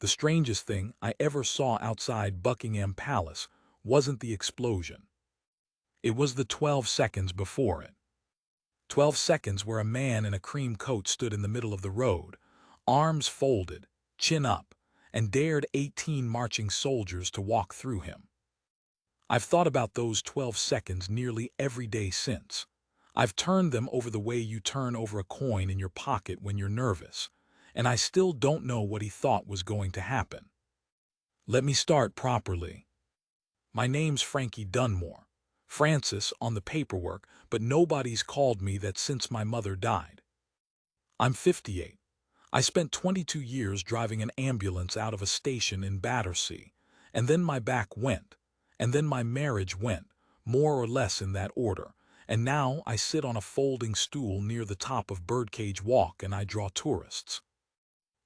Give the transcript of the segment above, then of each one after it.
The strangest thing I ever saw outside Buckingham Palace wasn't the explosion. It was the 12 seconds before it. 12 seconds where a man in a cream coat stood in the middle of the road, arms folded, chin up, and dared 18 marching soldiers to walk through him. I've thought about those 12 seconds nearly every day since. I've turned them over the way you turn over a coin in your pocket when you're nervous, and I still don't know what he thought was going to happen. Let me start properly. My name's Frankie Dunmore. Francis on the paperwork, but nobody's called me that since my mother died. I'm 58. I spent 22 years driving an ambulance out of a station in Battersea, and then my back went, and then my marriage went, more or less in that order, and now I sit on a folding stool near the top of Birdcage Walk and I draw tourists.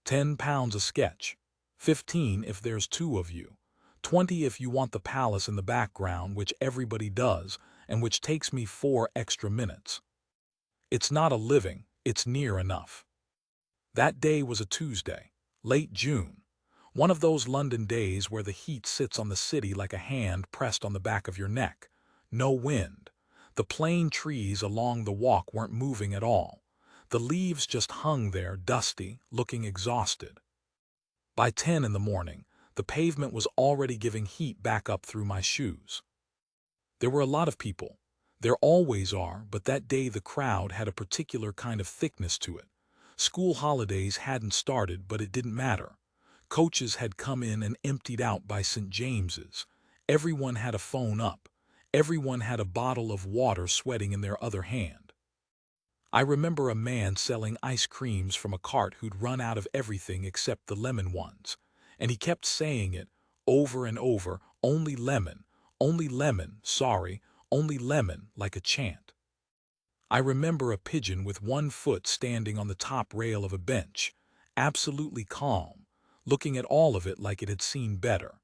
£10 a sketch, 15 if there's two of you, 20 if you want the palace in the background, which everybody does, and which takes me 4 extra minutes. It's not a living, it's near enough. That day was a Tuesday, late June, one of those London days where the heat sits on the city like a hand pressed on the back of your neck. No wind. The plane trees along the walk weren't moving at all. The leaves just hung there, dusty, looking exhausted. By 10 in the morning, the pavement was already giving heat back up through my shoes. There were a lot of people. There always are, but that day the crowd had a particular kind of thickness to it. School holidays hadn't started, but it didn't matter. Coaches had come in and emptied out by St. James's. Everyone had a phone up. Everyone had a bottle of water sweating in their other hand. I remember a man selling ice creams from a cart who'd run out of everything except the lemon ones, and he kept saying it over and over, only lemon, sorry, only lemon, like a chant. I remember a pigeon with one foot standing on the top rail of a bench, absolutely calm, looking at all of it like it had seen better.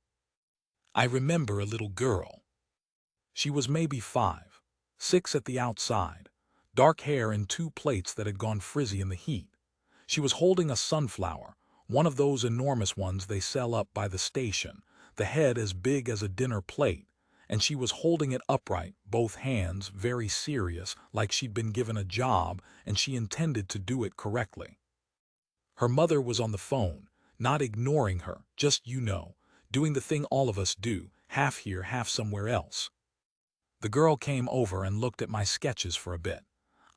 I remember a little girl. She was maybe 5, 6 at the outside, dark hair and 2 plaits that had gone frizzy in the heat. She was holding a sunflower, one of those enormous ones they sell up by the station, the head as big as a dinner plate, and she was holding it upright, both hands, very serious, like she'd been given a job and she intended to do it correctly. Her mother was on the phone, not ignoring her, just, doing the thing all of us do, half here, half somewhere else. The girl came over and looked at my sketches for a bit.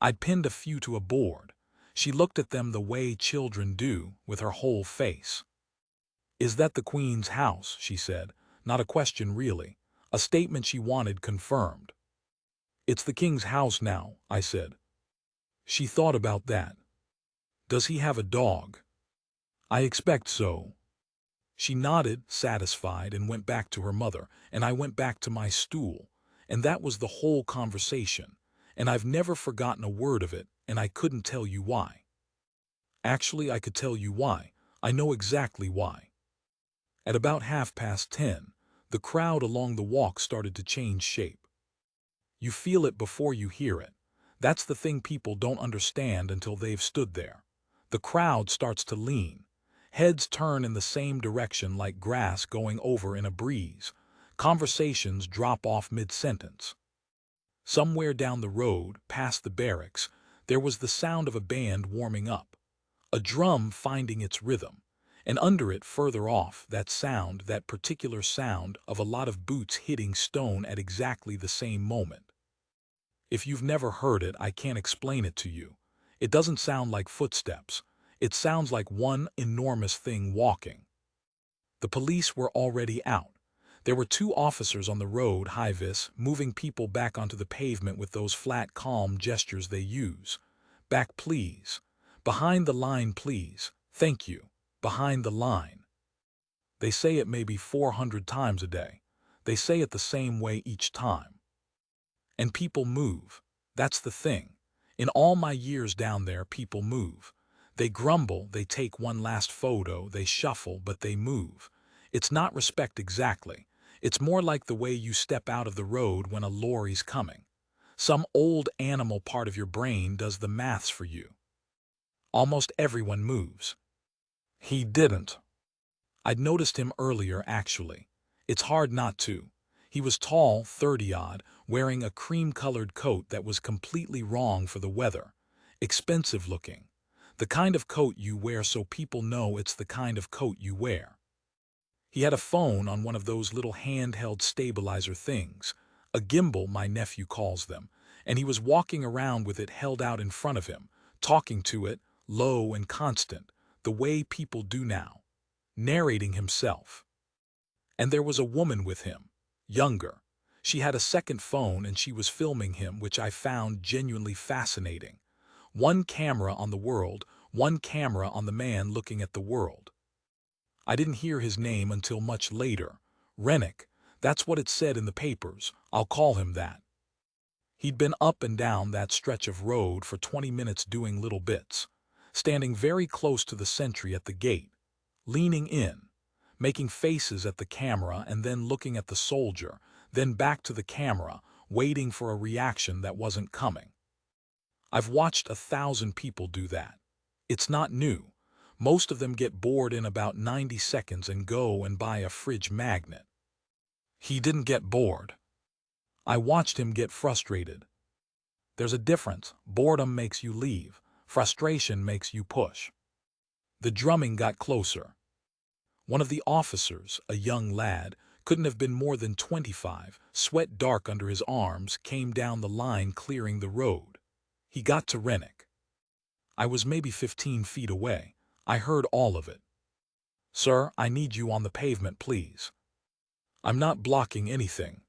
I'd pinned a few to a board. She looked at them the way children do, with her whole face. "Is that the Queen's house?" she said. Not a question really. A statement she wanted confirmed. "It's the King's house now," I said. She thought about that. "Does he have a dog?" "I expect so." She nodded, satisfied, and went back to her mother, and I went back to my stool. And that was the whole conversation. And I've never forgotten a word of it, and I couldn't tell you why. Actually, I could tell you why. I know exactly why. At about 10:30, the crowd along the walk started to change shape. You feel it before you hear it. That's the thing people don't understand until they've stood there. The crowd starts to lean. Heads turn in the same direction like grass going over in a breeze. Conversations drop off mid-sentence. Somewhere down the road, past the barracks, there was the sound of a band warming up. A drum finding its rhythm. And under it, further off, that particular sound of a lot of boots hitting stone at exactly the same moment. If you've never heard it, I can't explain it to you. It doesn't sound like footsteps. It sounds like one enormous thing walking. The police were already out. There were 2 officers on the road, high-vis, moving people back onto the pavement with those flat, calm gestures they use. "Back, please. Behind the line, please. Thank you. Behind the line." They say it maybe 400 times a day. They say it the same way each time. And people move. That's the thing. In all my years down there, people move. They grumble, they take one last photo, they shuffle, but they move. It's not respect exactly. It's more like the way you step out of the road when a lorry's coming. Some old animal part of your brain does the maths for you. Almost everyone moves. He didn't. I'd noticed him earlier, actually. It's hard not to. He was tall, 30-odd, wearing a cream-colored coat that was completely wrong for the weather. Expensive looking. The kind of coat you wear so people know it's the kind of coat you wear. He had a phone on one of those little handheld stabilizer things, a gimbal my nephew calls them, and he was walking around with it held out in front of him, talking to it, low and constant, the way people do now, narrating himself. And there was a woman with him, younger. She had a second phone and she was filming him, which I found genuinely fascinating. One camera on the world, one camera on the man looking at the world. I didn't hear his name until much later. Rennick, that's what it said in the papers, I'll call him that. He'd been up and down that stretch of road for 20 minutes doing little bits, standing very close to the sentry at the gate, leaning in, making faces at the camera and then looking at the soldier, then back to the camera, waiting for a reaction that wasn't coming. I've watched 1,000 people do that. It's not new. Most of them get bored in about 90 seconds and go and buy a fridge magnet. He didn't get bored. I watched him get frustrated. There's a difference. Boredom makes you leave. Frustration makes you push. The drumming got closer. One of the officers, a young lad, couldn't have been more than 25, sweat dark under his arms, came down the line clearing the road. He got to Rennick. I was maybe 15 feet away. I heard all of it. "Sir, I need you on the pavement, please." "I'm not blocking anything."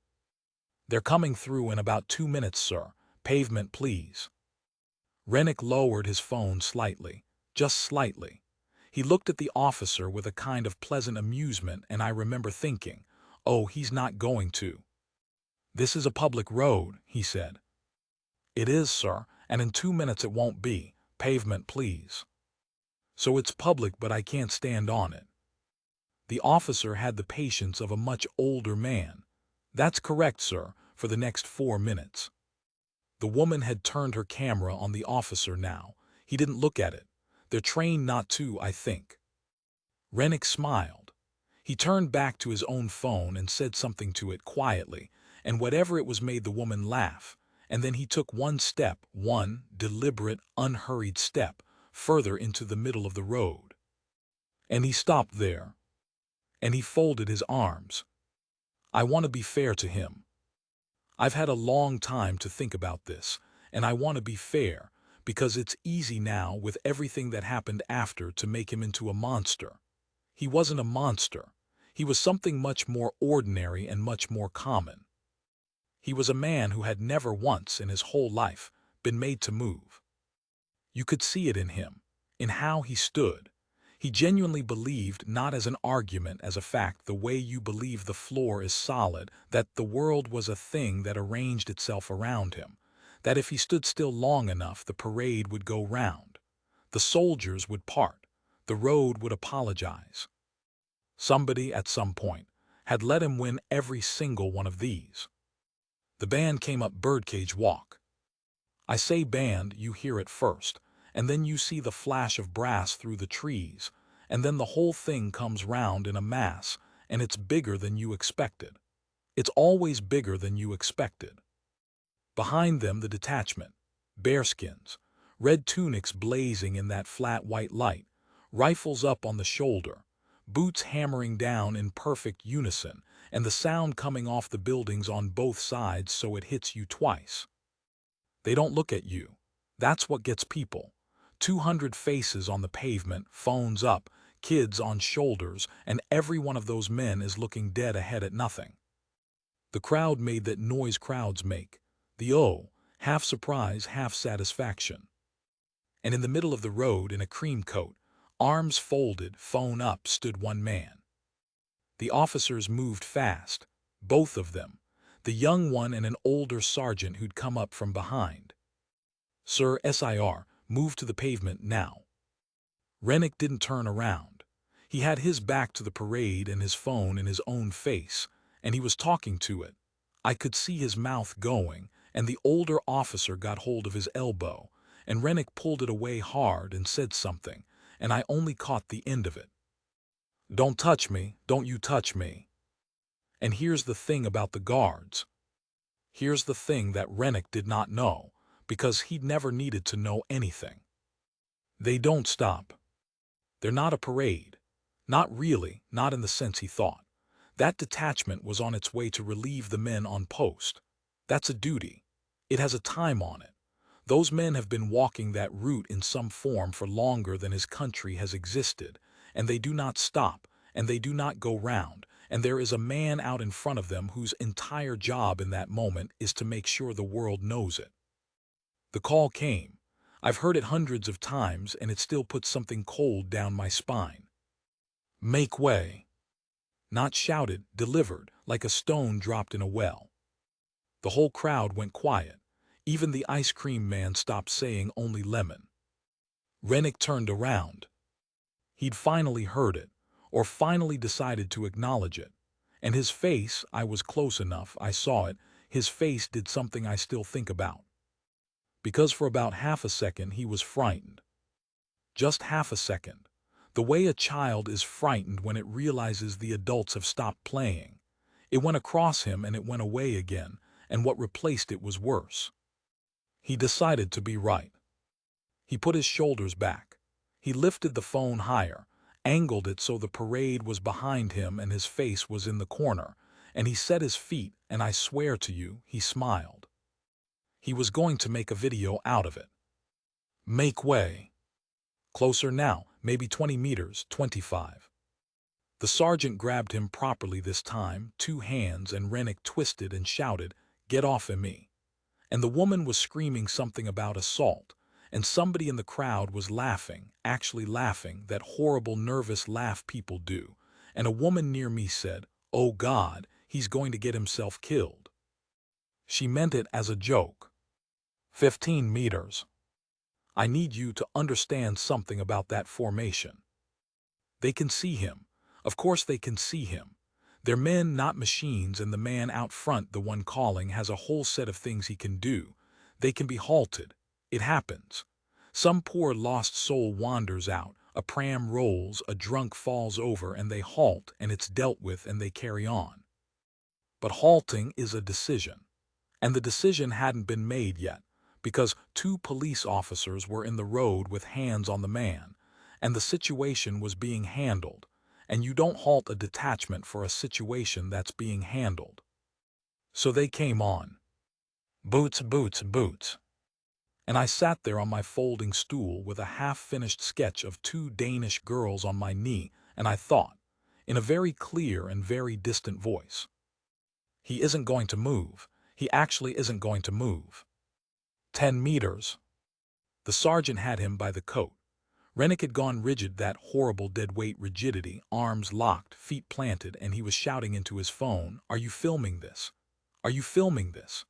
"They're coming through in about 2 minutes, sir. Pavement, please." Rennick lowered his phone slightly, just slightly. He looked at the officer with a kind of pleasant amusement, and I remember thinking, oh, he's not going to. "This is a public road," he said. "It is, sir, and in 2 minutes it won't be. Pavement, please." "So it's public, but I can't stand on it." The officer had the patience of a much older man. "That's correct, sir, for the next 4 minutes." The woman had turned her camera on the officer now. He didn't look at it. They're trained not to, I think. Rennick smiled. He turned back to his own phone and said something to it quietly, and whatever it was made the woman laugh, and then he took one step, one deliberate, unhurried step, further into the middle of the road. And he stopped there. And he folded his arms. I want to be fair to him. I've had a long time to think about this, and I want to be fair, because it's easy now with everything that happened after to make him into a monster. He wasn't a monster. He was something much more ordinary and much more common. He was a man who had never once in his whole life been made to move. You could see it in him, in how he stood. He genuinely believed, not as an argument, as a fact, the way you believe the floor is solid, that the world was a thing that arranged itself around him, that if he stood still long enough the parade would go round, the soldiers would part, the road would apologize. Somebody, at some point, had let him win every single one of these. The band came up Birdcage Walk. I say band, you hear it first, and then you see the flash of brass through the trees, and then the whole thing comes round in a mass, and it's bigger than you expected. It's always bigger than you expected. Behind them the detachment, bearskins, red tunics blazing in that flat white light, rifles up on the shoulder, boots hammering down in perfect unison, and the sound coming off the buildings on both sides so it hits you twice. They don't look at you. That's what gets people. 200 faces on the pavement, phones up, kids on shoulders, and every one of those men is looking dead ahead at nothing. The crowd made that noise crowds make. The half surprise, half satisfaction. And in the middle of the road, in a cream coat, arms folded, phone up, stood one man. The officers moved fast, both of them, the young one and an older sergeant who'd come up from behind. "Sir, SIR, move to the pavement now." Rennick didn't turn around. He had his back to the parade and his phone in his own face, and he was talking to it. I could see his mouth going, and the older officer got hold of his elbow, and Rennick pulled it away hard and said something, and I only caught the end of it. Don't touch me, don't you touch me. And here's the thing about the guards. Here's the thing that Rennick did not know, because he'd never needed to know anything. They don't stop. They're not a parade. Not really, not in the sense he thought. That detachment was on its way to relieve the men on post. That's a duty. It has a time on it. Those men have been walking that route in some form for longer than his country has existed, and they do not stop, and they do not go round, and there is a man out in front of them whose entire job in that moment is to make sure the world knows it. The call came. I've heard it hundreds of times, and it still puts something cold down my spine. Make way. Not shouted, delivered, like a stone dropped in a well. The whole crowd went quiet. Even the ice cream man stopped saying only lemon. Rennick turned around. He'd finally heard it, or finally decided to acknowledge it. And his face, I was close enough, I saw it, his face did something I still think about. Because for about half a second he was frightened. Just half a second. The way a child is frightened when it realizes the adults have stopped playing. It went across him and it went away again, and what replaced it was worse. He decided to be right. He put his shoulders back. He lifted the phone higher, angled it so the parade was behind him and his face was in the corner, and he set his feet, and I swear to you, he smiled. He was going to make a video out of it. Make way. Closer now, maybe 20 meters, 25. The sergeant grabbed him properly this time, 2 hands, and Rennick twisted and shouted, "Get off of me." And the woman was screaming something about assault, and somebody in the crowd was laughing, actually laughing, that horrible nervous laugh people do, and a woman near me said, "Oh God, he's going to get himself killed." She meant it as a joke. 15 meters. I need you to understand something about that formation. They can see him. Of course they can see him. They're men, not machines, and the man out front, the one calling, has a whole set of things he can do. They can be halted. It happens. Some poor lost soul wanders out, a pram rolls, a drunk falls over, and they halt, and it's dealt with, and they carry on. But halting is a decision. And the decision hadn't been made yet, because 2 police officers were in the road with hands on the man, and the situation was being handled. And you don't halt a detachment for a situation that's being handled. So they came on. Boots, boots, boots. And I sat there on my folding stool with a half-finished sketch of 2 Danish girls on my knee, and I thought, in a very clear and very distant voice, he isn't going to move. He actually isn't going to move. 10 meters. The sergeant had him by the coat. Rennick had gone rigid, that horrible dead-weight rigidity, arms locked, feet planted, and he was shouting into his phone, "Are you filming this? Are you filming this?"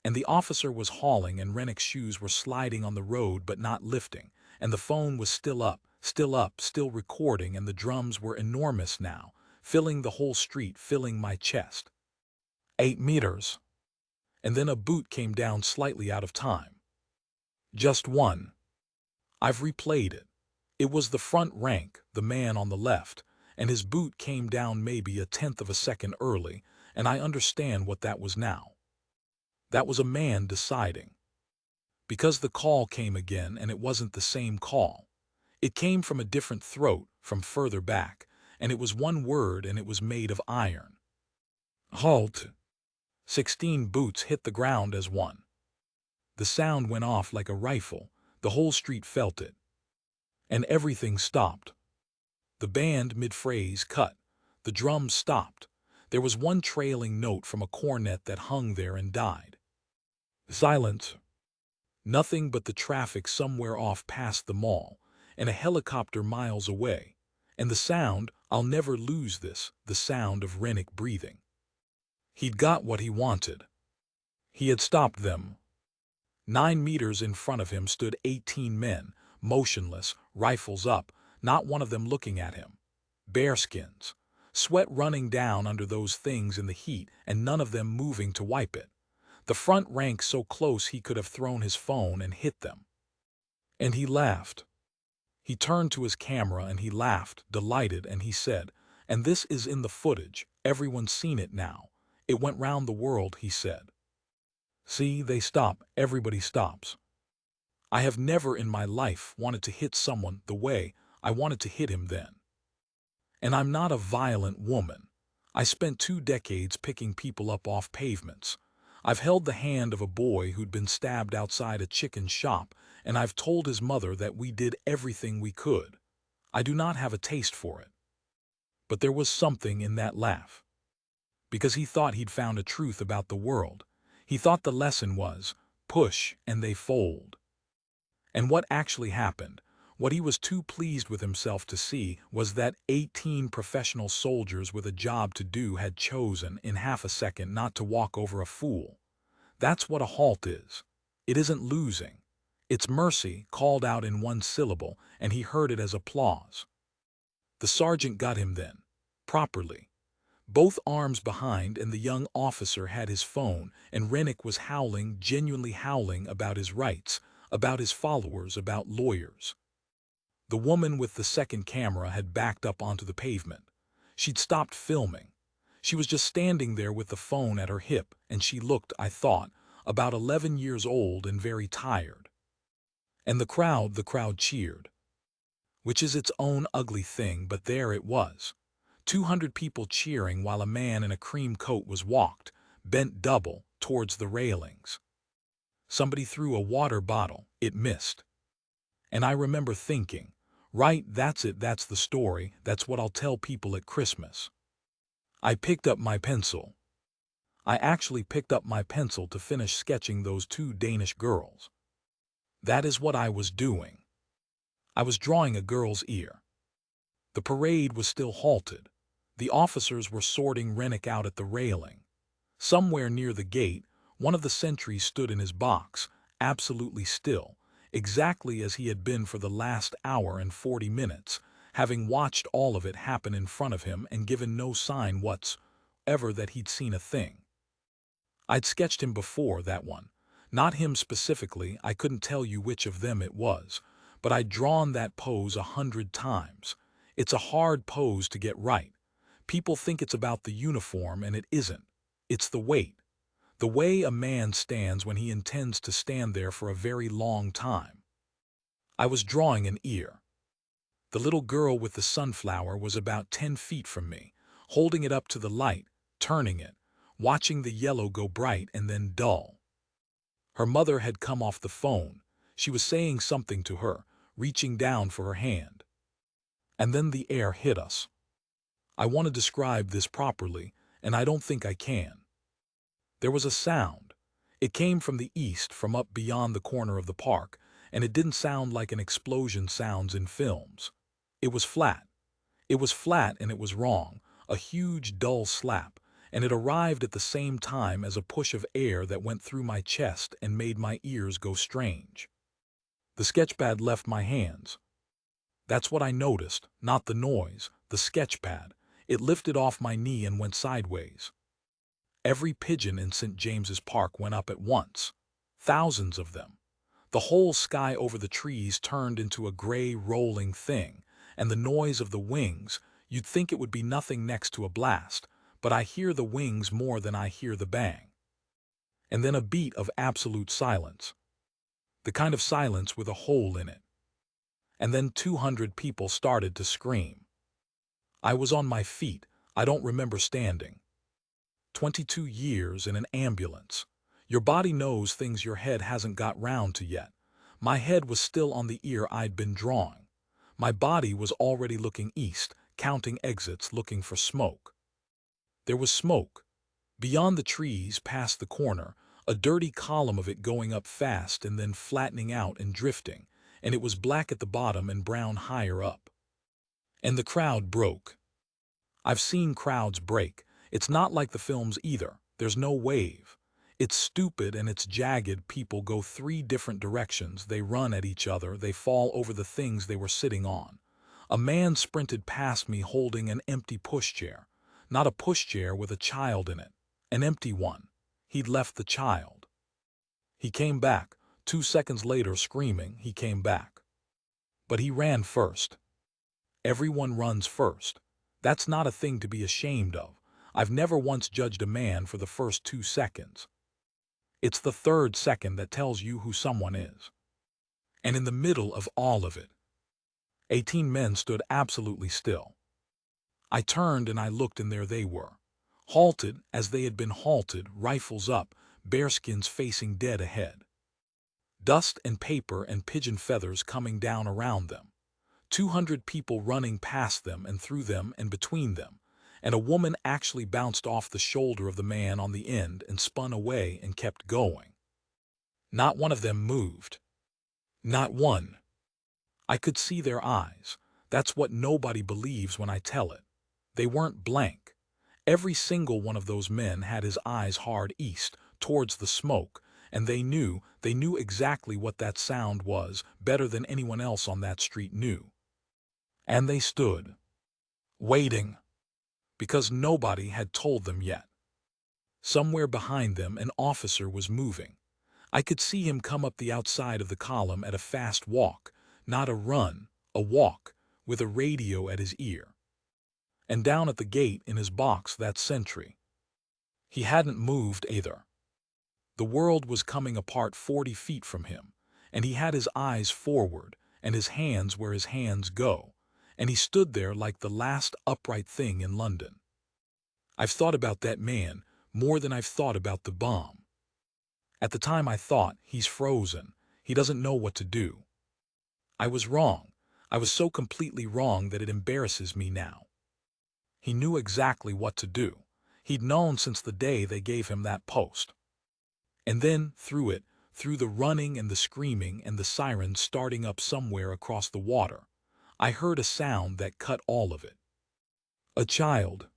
And the officer was hauling, and Rennick's shoes were sliding on the road but not lifting, and the phone was still up, still recording, and the drums were enormous now, filling the whole street, filling my chest. 8 meters. And then a boot came down slightly out of time. Just one. I've replayed it. It was the front rank, the man on the left, and his boot came down maybe a 1/10 of a second early, and I understand what that was now. That was a man deciding. Because the call came again, and it wasn't the same call. It came from a different throat, from further back, and it was one word, and it was made of iron. Halt. 16 boots hit the ground as one. The sound went off like a rifle. The whole street felt it. And everything stopped. The band mid-phrase cut. The drums stopped. There was one trailing note from a cornet that hung there and died. Silence. Nothing but the traffic somewhere off past the mall, and a helicopter miles away. And the sound, I'll never lose this, the sound of Rennick breathing. He'd got what he wanted. He had stopped them. 9 meters in front of him stood 18 men, motionless, rifles up, not one of them looking at him. Bearskins. Sweat running down under those things in the heat, and none of them moving to wipe it. The front rank so close he could have thrown his phone and hit them. And he laughed. He turned to his camera and he laughed, delighted, and he said, And this is in the footage. Everyone's seen it now. It went round the world, he said. See, they stop. Everybody stops. I have never in my life wanted to hit someone the way I wanted to hit him then. And I'm not a violent woman. I spent 2 decades picking people up off pavements. I've held the hand of a boy who'd been stabbed outside a chicken shop, and I've told his mother that we did everything we could. I do not have a taste for it. But there was something in that laugh. Because he thought he'd found a truth about the world. He thought the lesson was, push and they fold. And what actually happened, what he was too pleased with himself to see, was that 18 professional soldiers with a job to do had chosen in half a second not to walk over a fool. That's what a halt is. It isn't losing. It's mercy called out in one syllable, and he heard it as applause. The sergeant got him then, properly. Both arms behind, and the young officer had his phone, and Rennick was howling, genuinely howling about his rights, about his followers, about lawyers. The woman with the second camera had backed up onto the pavement. She'd stopped filming. She was just standing there with the phone at her hip, and she looked, I thought, about 11 years old and very tired. And the crowd cheered. Which is its own ugly thing, but there it was. 200 people cheering while a man in a cream coat was walked, bent double, towards the railings. Somebody threw a water bottle. It missed. And I remember thinking, right, that's it, that's the story, that's what I'll tell people at Christmas. I picked up my pencil. I actually picked up my pencil to finish sketching those 2 Danish girls. That is what I was doing. I was drawing a girl's ear. The parade was still halted. The officers were sorting Rennick out at the railing. Somewhere near the gate, one of the sentries stood in his box, absolutely still, exactly as he had been for the last hour and 40 minutes, having watched all of it happen in front of him and given no sign whatsoever that he'd seen a thing. I'd sketched him before, that one. Not him specifically, I couldn't tell you which of them it was, but I'd drawn that pose 100 times. It's a hard pose to get right. People think it's about the uniform, and it isn't. It's the weight. The way a man stands when he intends to stand there for a very long time. I was drawing an ear. The little girl with the sunflower was about 10 feet from me, holding it up to the light, turning it, watching the yellow go bright and then dull. Her mother had come off the phone. She was saying something to her, reaching down for her hand. And then the air hit us. I want to describe this properly, and I don't think I can. There was a sound. It came from the east, from up beyond the corner of the park, and it didn't sound like an explosion sounds in films. It was flat. It was flat and it was wrong, a huge dull slap, and it arrived at the same time as a push of air that went through my chest and made my ears go strange. The sketchpad left my hands. That's what I noticed, not the noise, the sketchpad. It lifted off my knee and went sideways. Every pigeon in St. James's Park went up at once. Thousands of them. The whole sky over the trees turned into a gray rolling thing, and the noise of the wings, you'd think it would be nothing next to a blast, but I hear the wings more than I hear the bang. And then a beat of absolute silence. The kind of silence with a hole in it. And then 200 people started to scream. I was on my feet. I don't remember standing. 22 years in an ambulance. Your body knows things your head hasn't got round to yet. My head was still on the ear I'd been drawing. My body was already looking east, counting exits, looking for smoke. There was smoke. Beyond the trees, past the corner, a dirty column of it going up fast and then flattening out and drifting, and it was black at the bottom and brown higher up. And the crowd broke. I've seen crowds break. It's not like the films either. There's no wave. It's stupid and it's jagged. People go 3 different directions. They run at each other. They fall over the things they were sitting on. A man sprinted past me holding an empty pushchair. Not a pushchair with a child in it. An empty one. He'd left the child. He came back. 2 seconds later, screaming, he came back. But he ran first. Everyone runs first. That's not a thing to be ashamed of. I've never once judged a man for the first 2 seconds. It's the third second that tells you who someone is. And in the middle of all of it, 18 men stood absolutely still. I turned and I looked, and there they were, halted as they had been halted, rifles up, bearskins facing dead ahead. Dust and paper and pigeon feathers coming down around them. 200 people running past them and through them and between them, and a woman actually bounced off the shoulder of the man on the end and spun away and kept going. Not one of them moved. Not one. I could see their eyes. That's what nobody believes when I tell it. They weren't blank. Every single one of those men had his eyes hard east, towards the smoke, and they knew exactly what that sound was, better than anyone else on that street knew. And they stood, waiting, because nobody had told them yet. Somewhere behind them an officer was moving. I could see him come up the outside of the column at a fast walk, not a run, a walk, with a radio at his ear. And down at the gate in his box that sentry. He hadn't moved either. The world was coming apart 40 feet from him, and he had his eyes forward and his hands where his hands go, and he stood there like the last upright thing in London. I've thought about that man more than I've thought about the bomb. At the time I thought, he's frozen, he doesn't know what to do. I was wrong. I was so completely wrong that it embarrasses me now. He knew exactly what to do. He'd known since the day they gave him that post. And then, through it, through the running and the screaming and the sirens starting up somewhere across the water, I heard a sound that cut all of it. A child.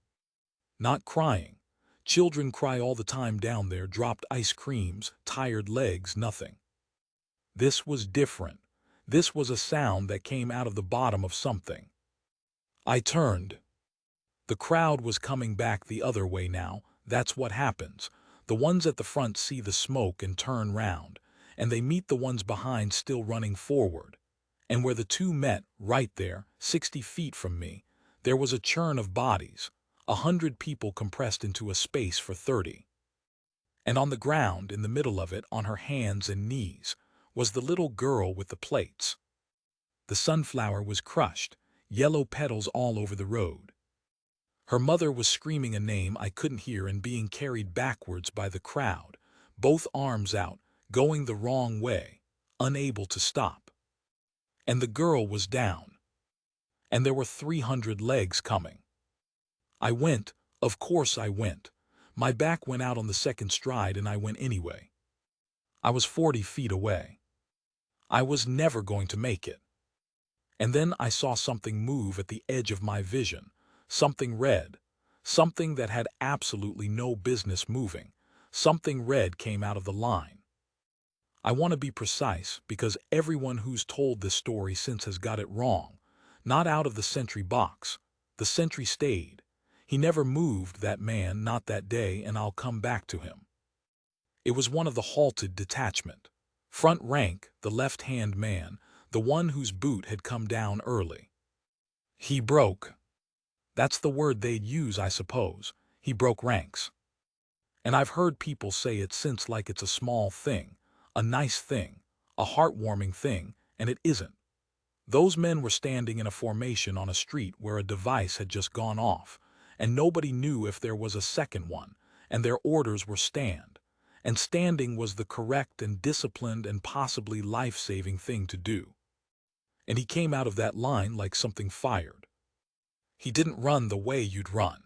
Not crying. Children cry all the time down there, dropped ice creams, tired legs, nothing. This was different. This was a sound that came out of the bottom of something. I turned. The crowd was coming back the other way now. That's what happens. The ones at the front see the smoke and turn round, and they meet the ones behind still running forward. And where the two met, right there, 60 feet from me, there was a churn of bodies, 100 people compressed into a space for 30. And on the ground, in the middle of it, on her hands and knees, was the little girl with the plates. The sunflower was crushed, yellow petals all over the road. Her mother was screaming a name I couldn't hear and being carried backwards by the crowd, both arms out, going the wrong way, unable to stop. And the girl was down. And there were 300 legs coming. I went, of course I went. My back went out on the second stride and I went anyway. I was 40 feet away. I was never going to make it. And then I saw something move at the edge of my vision, something red, something that had absolutely no business moving. Something red came out of the line. I want to be precise because everyone who's told this story since has got it wrong. Not out of the sentry box. The sentry stayed. He never moved, that man, not that day, and I'll come back to him. It was one of the halted detachment. Front rank, the left-hand man, the one whose boot had come down early. He broke. That's the word they'd use, I suppose. He broke ranks. And I've heard people say it since like it's a small thing, a nice thing, a heartwarming thing, and it isn't. Those men were standing in a formation on a street where a device had just gone off, and nobody knew if there was a second one, and their orders were stand. And standing was the correct and disciplined and possibly life-saving thing to do. And he came out of that line like something fired. He didn't run the way you'd run.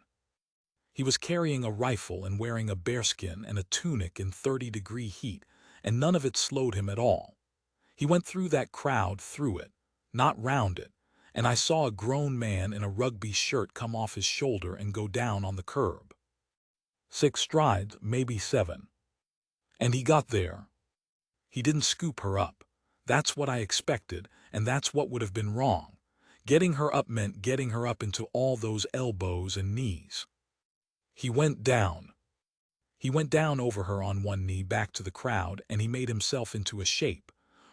He was carrying a rifle and wearing a bearskin and a tunic in 30-degree heat, and none of it slowed him at all. He went through that crowd, through it, not round it, and I saw a grown man in a rugby shirt come off his shoulder and go down on the curb. 6 strides, maybe 7. And he got there. He didn't scoop her up. That's what I expected, and that's what would have been wrong. Getting her up meant getting her up into all those elbows and knees. He went down. He went down over her on one knee back to the crowd, and he made himself into a shape.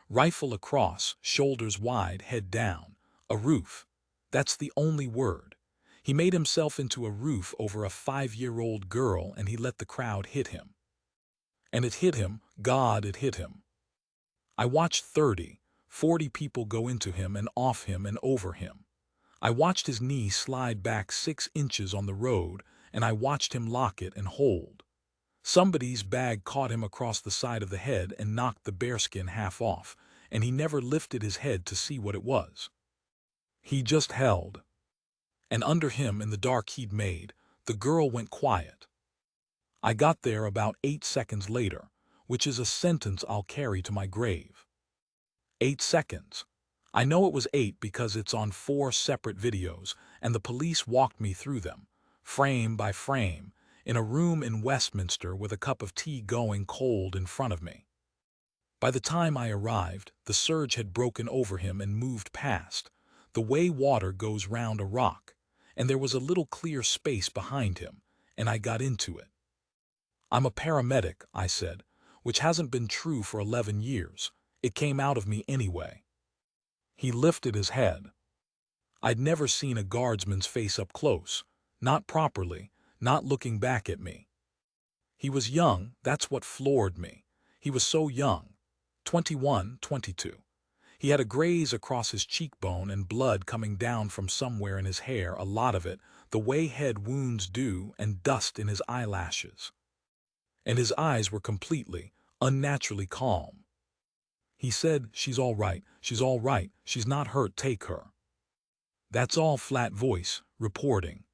Rifle across, shoulders wide, head down. A roof. That's the only word. He made himself into a roof over a 5-year-old girl, and he let the crowd hit him. And it hit him, God, it hit him. I watched 30, 40 people go into him and off him and over him. I watched his knee slide back 6 inches on the road, and I watched him lock it and hold. Somebody's bag caught him across the side of the head and knocked the bearskin half off, and he never lifted his head to see what it was. He just held. And under him, in the dark he'd made, the girl went quiet. I got there about 8 seconds later, which is a sentence I'll carry to my grave. 8 seconds. I know it was 8 because it's on 4 separate videos, and the police walked me through them, frame by frame, in a room in Westminster with a cup of tea going cold in front of me. By the time I arrived, the surge had broken over him and moved past, the way water goes round a rock, and there was a little clear space behind him, and I got into it. I'm a paramedic, I said, which hasn't been true for 11 years. It came out of me anyway. He lifted his head. I'd never seen a guardsman's face up close, not properly, not looking back at me. He was young, that's what floored me. He was so young, 21, 22. He had a graze across his cheekbone and blood coming down from somewhere in his hair, a lot of it, the way head wounds do, and dust in his eyelashes. And his eyes were completely, unnaturally calm. He said, she's all right, she's not hurt, take her. That's all flat voice, reporting.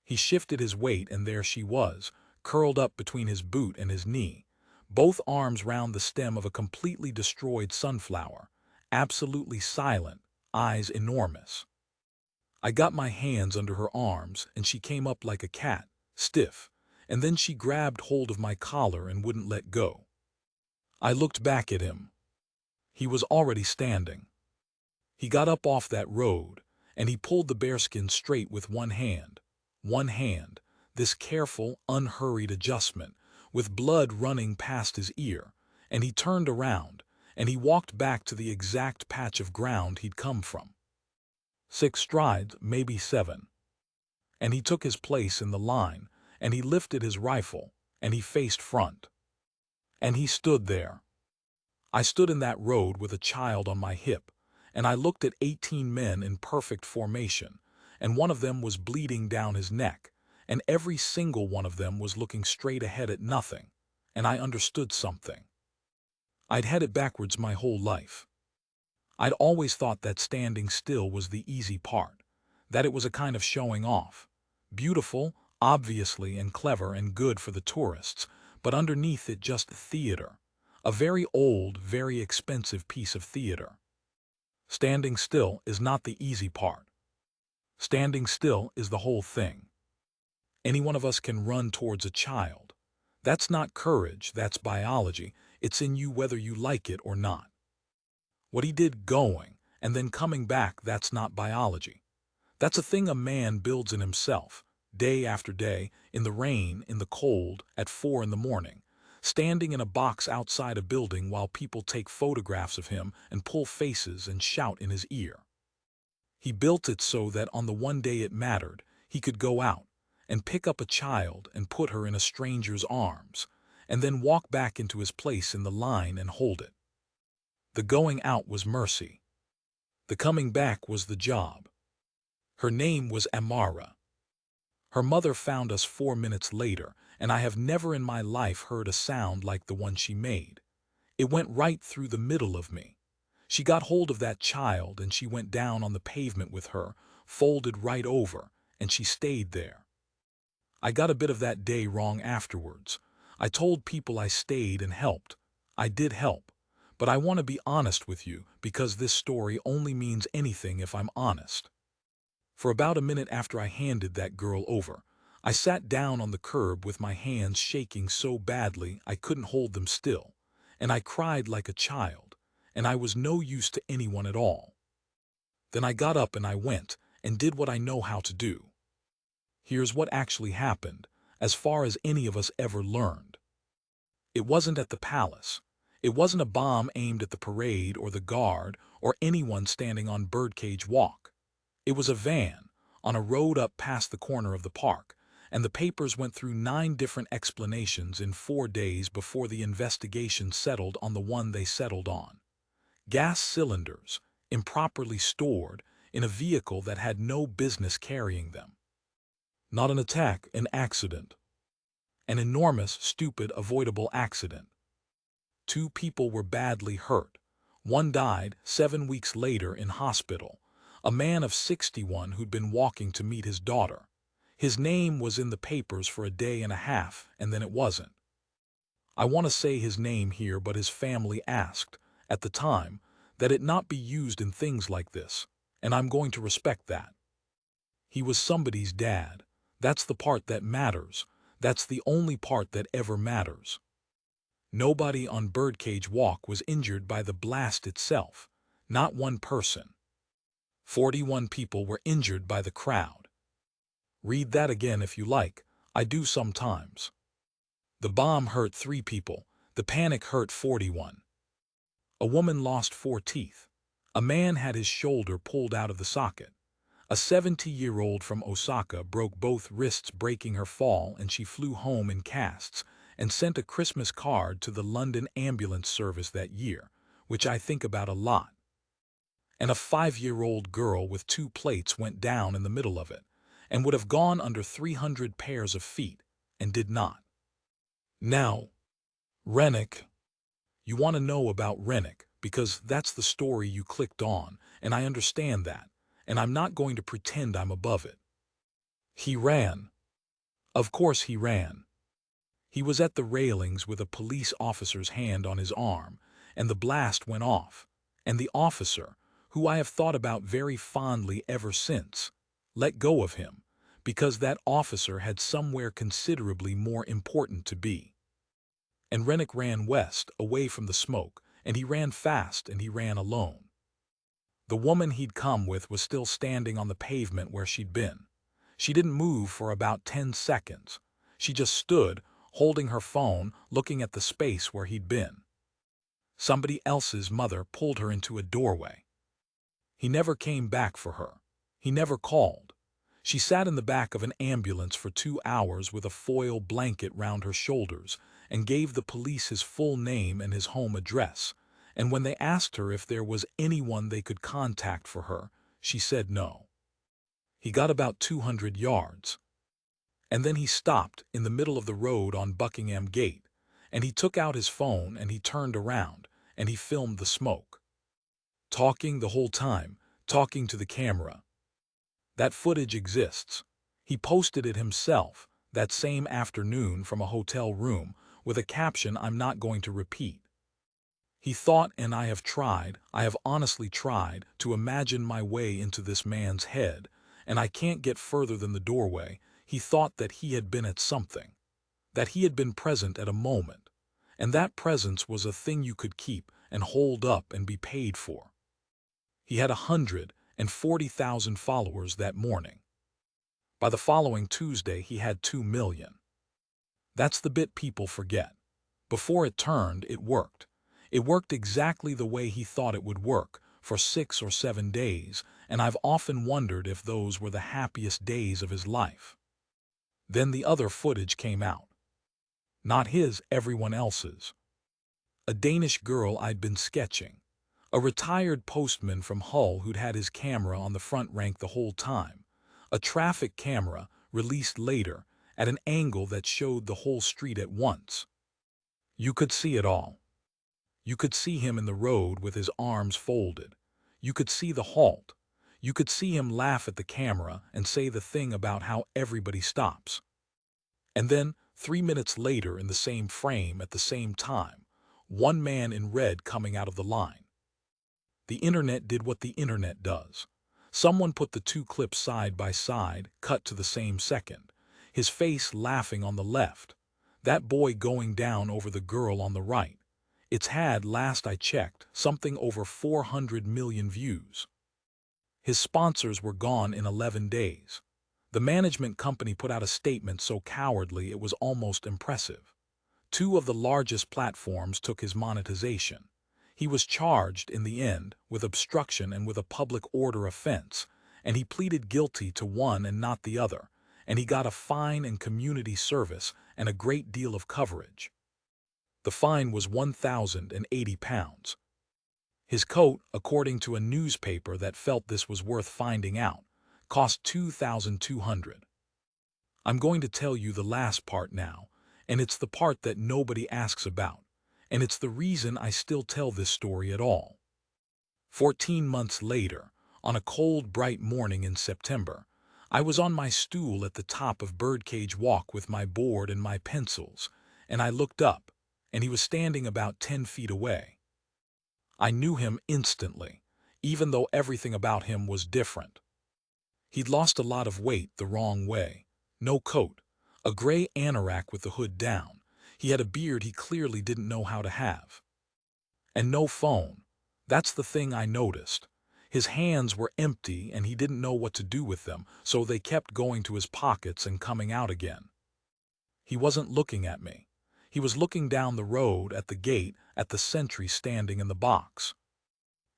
He shifted his weight and there she was, curled up between his boot and his knee, both arms round the stem of a completely destroyed sunflower, absolutely silent, eyes enormous. I got my hands under her arms and she came up like a cat, stiff, and then she grabbed hold of my collar and wouldn't let go. I looked back at him. He was already standing. He got up off that road, and he pulled the bearskin straight with one hand, this careful, unhurried adjustment, with blood running past his ear, and he turned around, and he walked back to the exact patch of ground he'd come from. 6 strides, maybe 7. And he took his place in the line, and he lifted his rifle, and he faced front. And he stood there. I stood in that road with a child on my hip, and I looked at 18 men in perfect formation, and one of them was bleeding down his neck, and every single one of them was looking straight ahead at nothing, and I understood something. I'd had it backwards my whole life. I'd always thought that standing still was the easy part, that it was a kind of showing off. Beautiful, obviously, and clever and good for the tourists, but underneath it just theater. A very old, very expensive piece of theater. Standing still is not the easy part. Standing still is the whole thing. Any one of us can run towards a child. That's not courage, that's biology. It's in you whether you like it or not. What he did going, and then coming back, that's not biology. That's a thing a man builds in himself, day after day, in the rain, in the cold, at 4 in the morning, standing in a box outside a building while people take photographs of him and pull faces and shout in his ear. He built it so that on the one day it mattered, he could go out and pick up a child and put her in a stranger's arms, and then walk back into his place in the line and hold it. The going out was mercy. The coming back was the job. Her name was Amara. Her mother found us 4 minutes later, and I have never in my life heard a sound like the one she made. It went right through the middle of me. She got hold of that child and she went down on the pavement with her, folded right over, and she stayed there. I got a bit of that day wrong afterwards. I told people I stayed and helped. I did help. But I want to be honest with you because this story only means anything if I'm honest. For about a minute after I handed that girl over, I sat down on the curb with my hands shaking so badly I couldn't hold them still, and I cried like a child, and I was no use to anyone at all. Then I got up and I went and did what I know how to do. Here's what actually happened, as far as any of us ever learned. It wasn't at the palace. It wasn't a bomb aimed at the parade or the guard or anyone standing on Birdcage Walk. It was a van, on a road up past the corner of the park, and the papers went through 9 different explanations in 4 days before the investigation settled on the one they settled on. Gas cylinders, improperly stored, in a vehicle that had no business carrying them. Not an attack, an accident. An enormous, stupid, avoidable accident. 2 people were badly hurt. One died 7 weeks later in hospital, a man of 61 who'd been walking to meet his daughter. His name was in the papers for a day and a half, and then it wasn't. I want to say his name here, but his family asked, at the time, that it not be used in things like this, and I'm going to respect that. He was somebody's dad. That's the part that matters. That's the only part that ever matters. Nobody on Birdcage Walk was injured by the blast itself. Not one person. 41 people were injured by the crowd. Read that again if you like. I do sometimes. The bomb hurt 3 people. The panic hurt 41. A woman lost 4 teeth. A man had his shoulder pulled out of the socket. A 70-year-old from Osaka broke both wrists breaking her fall, and she flew home in casts and sent a Christmas card to the London ambulance service that year, which I think about a lot. And a 5-year-old girl with 2 plates went down in the middle of it, and would have gone under 300 pairs of feet, and did not. Now, Rennick. You want to know about Rennick, because that's the story you clicked on, and I understand that, and I'm not going to pretend I'm above it. He ran. Of course he ran. He was at the railings with a police officer's hand on his arm, and the blast went off, and the officer, who I have thought about very fondly ever since, let go of him, because that officer had somewhere considerably more important to be. And Rennick ran west, away from the smoke, and he ran fast, and he ran alone. The woman he'd come with was still standing on the pavement where she'd been. She didn't move for about 10 seconds. She just stood, holding her phone, looking at the space where he'd been. Somebody else's mother pulled her into a doorway. He never came back for her. He never called. She sat in the back of an ambulance for 2 hours with a foil blanket round her shoulders and gave the police his full name and his home address, and when they asked her if there was anyone they could contact for her, she said no. He got about 200 yards. And then he stopped in the middle of the road on Buckingham Gate, and he took out his phone and he turned around, and he filmed the smoke. Talking the whole time, talking to the camera. That footage exists. He posted it himself that same afternoon from a hotel room with a caption I'm not going to repeat. He thought, and I have honestly tried, to imagine my way into this man's head, and I can't get further than the doorway. He thought that he had been at something, that he had been present at a moment, and that presence was a thing you could keep and hold up and be paid for. He had 140,000 followers that morning. By the following Tuesday, he had 2 million. That's the bit people forget. Before it turned, it worked. It worked exactly the way he thought it would work, for 6 or 7 days, and I've often wondered if those were the happiest days of his life. Then the other footage came out. Not his, everyone else's. A Danish girl I'd been sketching. A retired postman from Hull who'd had his camera on the front rank the whole time. A traffic camera, released later, at an angle that showed the whole street at once. You could see it all. You could see him in the road with his arms folded. You could see the halt. You could see him laugh at the camera and say the thing about how everybody stops. And then, 3 minutes later in the same frame at the same time, one man in red coming out of the line. The internet did what the internet does. Someone put the 2 clips side by side, cut to the same second. His face laughing on the left. That boy going down over the girl on the right. It's had, last I checked, something over 400 million views. His sponsors were gone in 11 days. The management company put out a statement so cowardly it was almost impressive. 2 of the largest platforms took his monetization. He was charged, in the end, with obstruction and with a public order offense, and he pleaded guilty to one and not the other, and he got a fine and community service and a great deal of coverage. The fine was £1,080. His coat, according to a newspaper that felt this was worth finding out, cost $2,200. I'm going to tell you the last part now, and it's the part that nobody asks about, and it's the reason I still tell this story at all. 14 months later, on a cold, bright morning in September, I was on my stool at the top of Birdcage Walk with my board and my pencils, and I looked up, and he was standing about 10 feet away. I knew him instantly, even though everything about him was different. He'd lost a lot of weight the wrong way. No coat, a gray anorak with the hood down. He had a beard he clearly didn't know how to have. And no phone. That's the thing I noticed. His hands were empty and he didn't know what to do with them, so they kept going to his pockets and coming out again. He wasn't looking at me. He was looking down the road at the gate at the sentry standing in the box.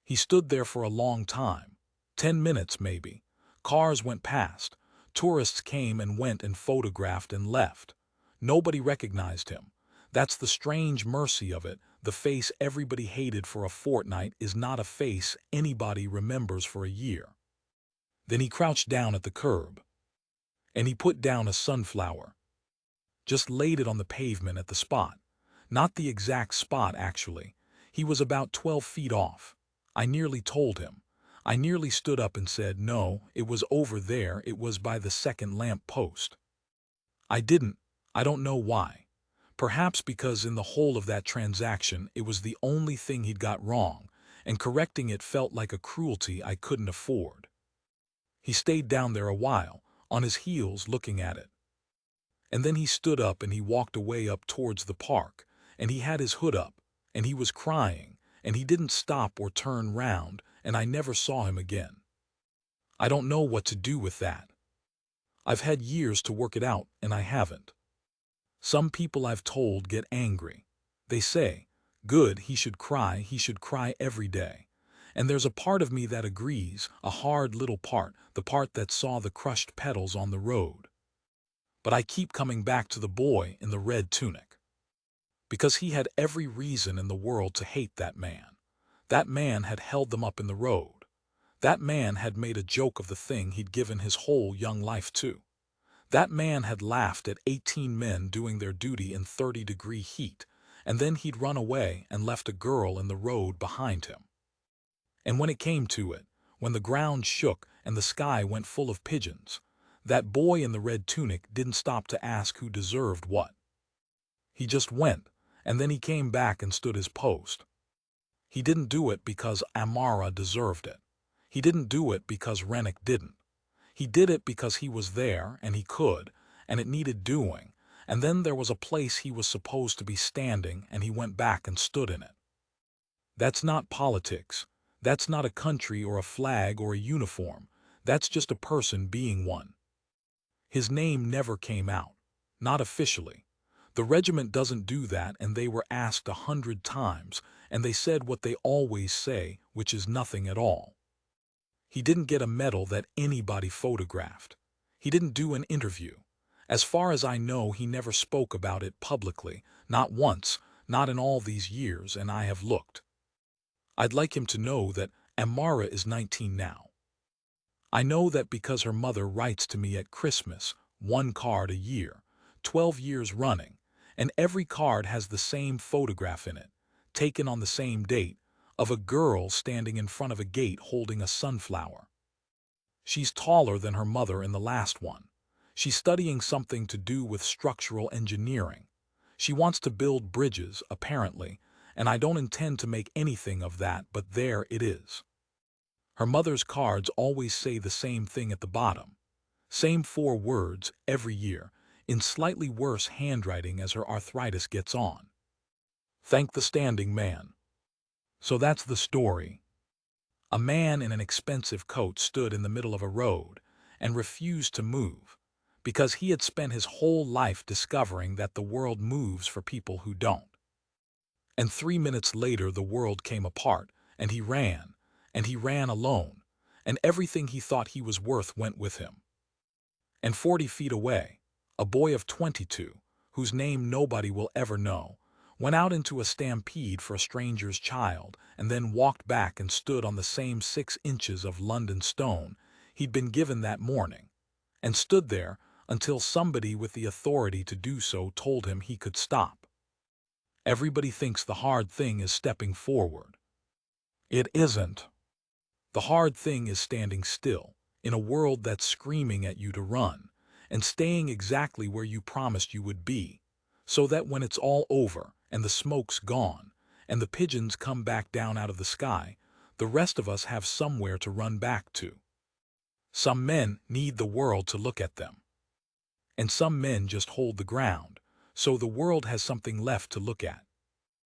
He stood there for a long time, 10 minutes maybe. Cars went past. Tourists came and went and photographed and left. Nobody recognized him. That's the strange mercy of it. The face everybody hated for a fortnight is not a face anybody remembers for a year. Then he crouched down at the curb. And he put down a sunflower. Just laid it on the pavement at the spot. Not the exact spot, actually. He was about 12 feet off. I nearly told him. I nearly stood up and said, no, it was over there, it was by the second lamp post. I didn't. I don't know why. Perhaps because in the whole of that transaction it was the only thing he'd got wrong, and correcting it felt like a cruelty I couldn't afford. He stayed down there a while, on his heels looking at it. And then he stood up and he walked away up towards the park, and he had his hood up, and he was crying, and he didn't stop or turn round, and I never saw him again. I don't know what to do with that. I've had years to work it out, and I haven't. Some people I've told get angry. They say, good, he should cry every day. And there's a part of me that agrees, a hard little part, the part that saw the crushed petals on the road. But I keep coming back to the boy in the red tunic. Because he had every reason in the world to hate that man. That man had held them up in the road. That man had made a joke of the thing he'd given his whole young life to. That man had laughed at 18 men doing their duty in 30-degree heat, and then he'd run away and left a girl in the road behind him. And when it came to it, when the ground shook and the sky went full of pigeons, that boy in the red tunic didn't stop to ask who deserved what. He just went, and then he came back and stood his post. He didn't do it because Amara deserved it. He didn't do it because Rennick didn't. He did it because he was there and he could, and it needed doing, and then there was a place he was supposed to be standing and he went back and stood in it. That's not politics. That's not a country or a flag or a uniform. That's just a person being one. His name never came out. Not officially. The regiment doesn't do that, and they were asked 100 times, and they said what they always say, which is nothing at all. He didn't get a medal that anybody photographed. He didn't do an interview. As far as I know, he never spoke about it publicly, not once, not in all these years, and I have looked. I'd like him to know that Amara is 19 now. I know that because her mother writes to me at Christmas, 1 card a year, 12 years running, and every card has the same photograph in it, taken on the same date, of a girl standing in front of a gate holding a sunflower. She's taller than her mother in the last one. She's studying something to do with structural engineering. She wants to build bridges, apparently, and I don't intend to make anything of that, but there it is. Her mother's cards always say the same thing at the bottom. Same 4 words every year, in slightly worse handwriting as her arthritis gets on. Thank the standing man. So that's the story. A man in an expensive coat stood in the middle of a road and refused to move, because he had spent his whole life discovering that the world moves for people who don't. And 3 minutes later the world came apart, and he ran alone, and everything he thought he was worth went with him. And 40 feet away, a boy of 22, whose name nobody will ever know, went out into a stampede for a stranger's child and then walked back and stood on the same 6 inches of London stone he'd been given that morning, and stood there until somebody with the authority to do so told him he could stop. Everybody thinks the hard thing is stepping forward. It isn't. The hard thing is standing still, in a world that's screaming at you to run, and staying exactly where you promised you would be, so that when it's all over, and the smoke's gone, and the pigeons come back down out of the sky, the rest of us have somewhere to run back to. Some men need the world to look at them. And some men just hold the ground, so the world has something left to look at.